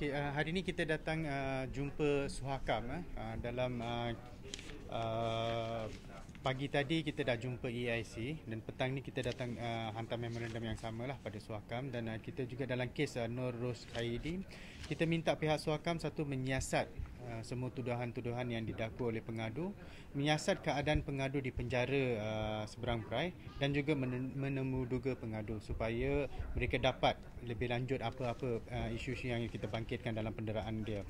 Okey, hari ini kita datang jumpa Suhakam dalam uh, pagi tadi kita dah jumpa EIC dan petang ni kita datang hantar memorandum yang samalah pada Suhakam dan kita juga dalam kes Nur Ros Khairi kita minta pihak Suhakam satu menyiasat semua tuduhan-tuduhan yang didakwa oleh pengadu, menyiasat keadaan pengadu di penjara seberang perai dan juga menemuduga pengadu supaya mereka dapat lebih lanjut apa-apa isu-isu yang kita bangkitkan dalam penderaan dia.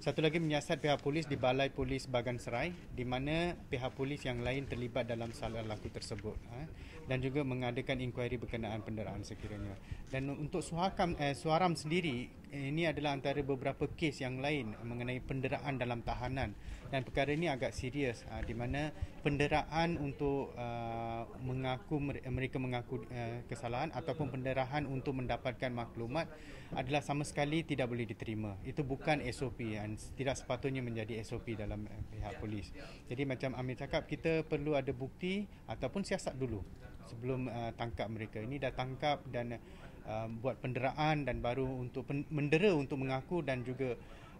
Satu lagi menyiasat pihak polis di Balai Polis Bagan Serai di mana pihak polis yang lain terlibat dalam salah laku tersebut dan juga mengadakan inkuari berkenaan penderaan sekiranya. Dan untuk Suharam sendiri ini adalah antara beberapa kes yang lain mengenai penderaan dalam tahanan dan perkara ini agak serius di mana penderaan untuk mereka mengaku kesalahan ataupun penderahan untuk mendapatkan maklumat adalah sama sekali tidak boleh diterima. Itu bukan SOP dan tidak sepatutnya menjadi SOP dalam pihak polis. Jadi macam Amir cakap, kita perlu ada bukti ataupun siasat dulu sebelum tangkap mereka. Ini dah tangkap dan buat penderaan dan baru untuk mendera untuk mengaku dan juga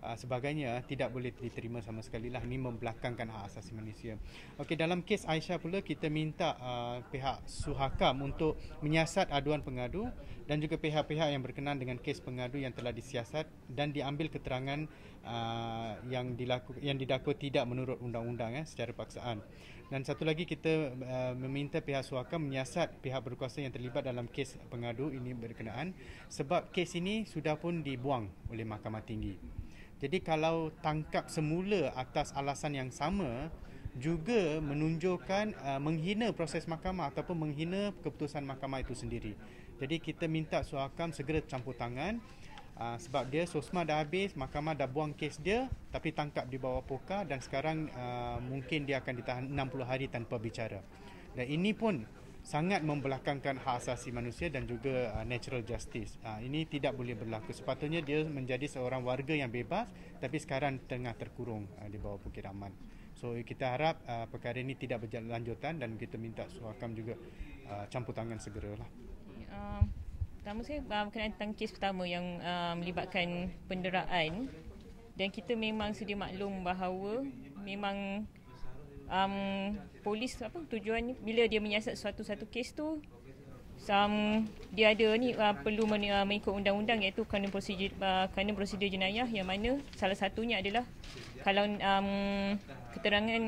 sebagainya tidak boleh diterima sama sekali lah. Ini membelakangkan hak asasi manusia. Okey, dalam kes Aisyah pula kita minta pihak Suhakam untuk menyiasat aduan pengadu dan juga pihak-pihak yang berkenaan dengan kes pengadu yang telah disiasat dan diambil keterangan yang didakwa tidak menurut undang-undang secara paksaan. Dan satu lagi kita meminta pihak Suhakam menyiasat pihak berkuasa yang terlibat dalam kes pengadu ini berkenaan sebab kes ini sudah pun dibuang oleh Mahkamah Tinggi. Jadi kalau tangkap semula atas alasan yang sama juga menunjukkan menghina proses mahkamah ataupun menghina keputusan mahkamah itu sendiri. Jadi kita minta Suhakam segera campur tangan sebab dia SOSMA dah habis, mahkamah dah buang kes dia tapi tangkap di bawah poka dan sekarang mungkin dia akan ditahan 60 hari tanpa bicara. Dan ini pun sangat membelakangkan hak asasi manusia dan juga natural justice. Ini tidak boleh berlaku. Sepatutnya dia menjadi seorang warga yang bebas tapi sekarang tengah terkurung di bawah Bukit Aman. So kita harap perkara ini tidak berlanjutan dan kita minta Suhakam juga campur tangan segeralah. Pertama saya berkenaan tentang kes pertama yang melibatkan penderaan dan kita memang sedia maklum bahawa memang polis tujuan bila dia menyiasat satu kes tu dia ada perlu mengikut undang-undang iaitu kanun prosedur jenayah yang mana salah satunya adalah kalau keterangan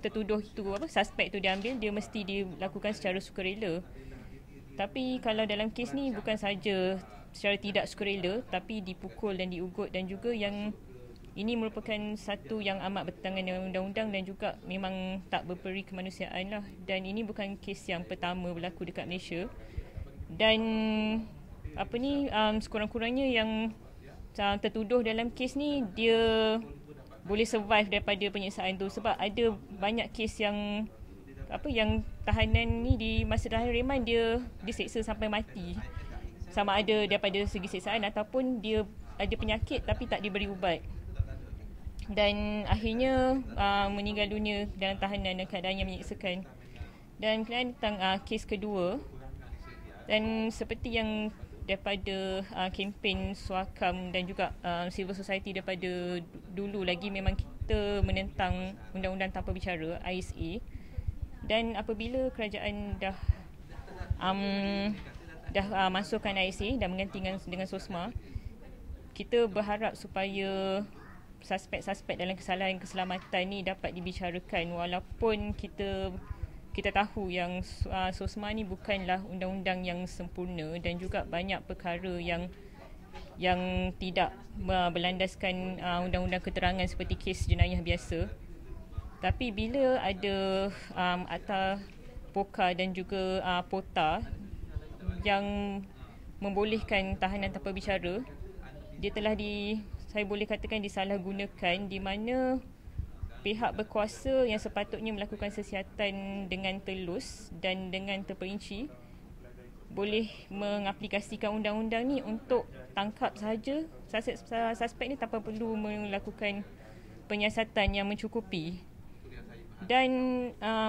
tertuduh itu suspek tu diambil dia mesti dilakukan secara sukarela. Tapi kalau dalam kes ni bukan saja secara tidak sukarela tapi dipukul dan diugut dan juga yang ini merupakan satu yang amat bertentangan dengan undang-undang dan juga memang tak berperi kemanusiaan lah. Dan ini bukan kes yang pertama berlaku dekat Malaysia. Dan sekurang-kurangnya yang tertuduh dalam kes ni dia boleh survive daripada penyiksaan tu sebab ada banyak kes yang yang tahanan ni di masa tahanan reman dia diseksa sampai mati. Sama ada daripada segi siksaan ataupun dia ada penyakit tapi tak diberi ubat. Dan akhirnya meninggal dunia dalam tahanan dalam keadaan yang menyiksakan. Dan kenaan tentang kes kedua dan seperti yang daripada kempen Suhakam dan juga civil society daripada dulu lagi memang kita menentang undang-undang tanpa bicara ISA. Dan apabila kerajaan dah masukkan ISA dan mengganti dengan SOSMA, kita berharap supaya suspek-suspek dalam kesalahan keselamatan ni dapat dibicarakan walaupun kita tahu yang SOSMA ni bukanlah undang-undang yang sempurna dan juga banyak perkara yang tidak berlandaskan undang-undang keterangan seperti kes jenayah biasa. Tapi bila ada Akta Poka dan juga POTA yang membolehkan tahanan tanpa bicara, dia telah saya boleh katakan disalahgunakan di mana pihak berkuasa yang sepatutnya melakukan siasatan dengan telus dan dengan terperinci boleh mengaplikasikan undang-undang ni untuk tangkap sahaja suspek ni tanpa perlu melakukan penyiasatan yang mencukupi. Dan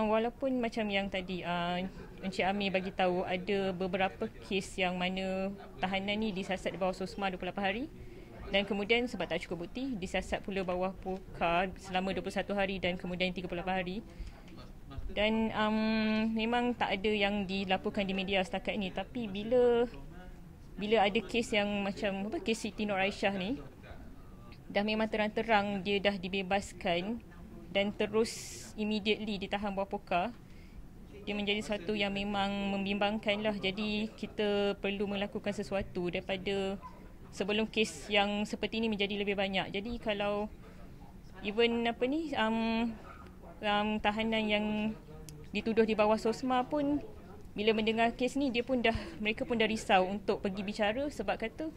walaupun macam yang tadi Encik Amir bagi tahu ada beberapa kes yang mana tahanan ni disiasat di bawah SOSMA 28 hari, Dan kemudian sebab tak cukup bukti, disiasat pula bawah poka selama 21 hari dan kemudian 38 hari. Dan memang tak ada yang dilaporkan di media setakat ini. Tapi bila ada kes yang macam kes Siti Nur Aisyah ni, dah memang terang-terang dia dah dibebaskan dan terus immediately ditahan bawah poka, dia menjadi satu yang memang membimbangkan lah. Jadi kita perlu melakukan sesuatu daripada sebelum kes yang seperti ini menjadi lebih banyak. Jadi kalau even tahanan yang dituduh di bawah SOSMA pun bila mendengar kes ni mereka pun dah risau untuk pergi bicara, sebab kata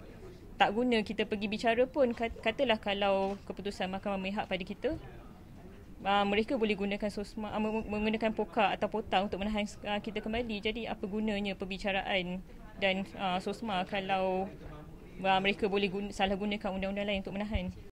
tak guna kita pergi bicara pun. Katalah kalau keputusan mahkamah memihak pada kita, mereka boleh gunakan SOSMA, menggunakan poka atau pota untuk menahan kita kembali. Jadi apa gunanya perbicaraan dan SOSMA kalau mereka boleh salah gunakan undang-undang lain untuk menahan.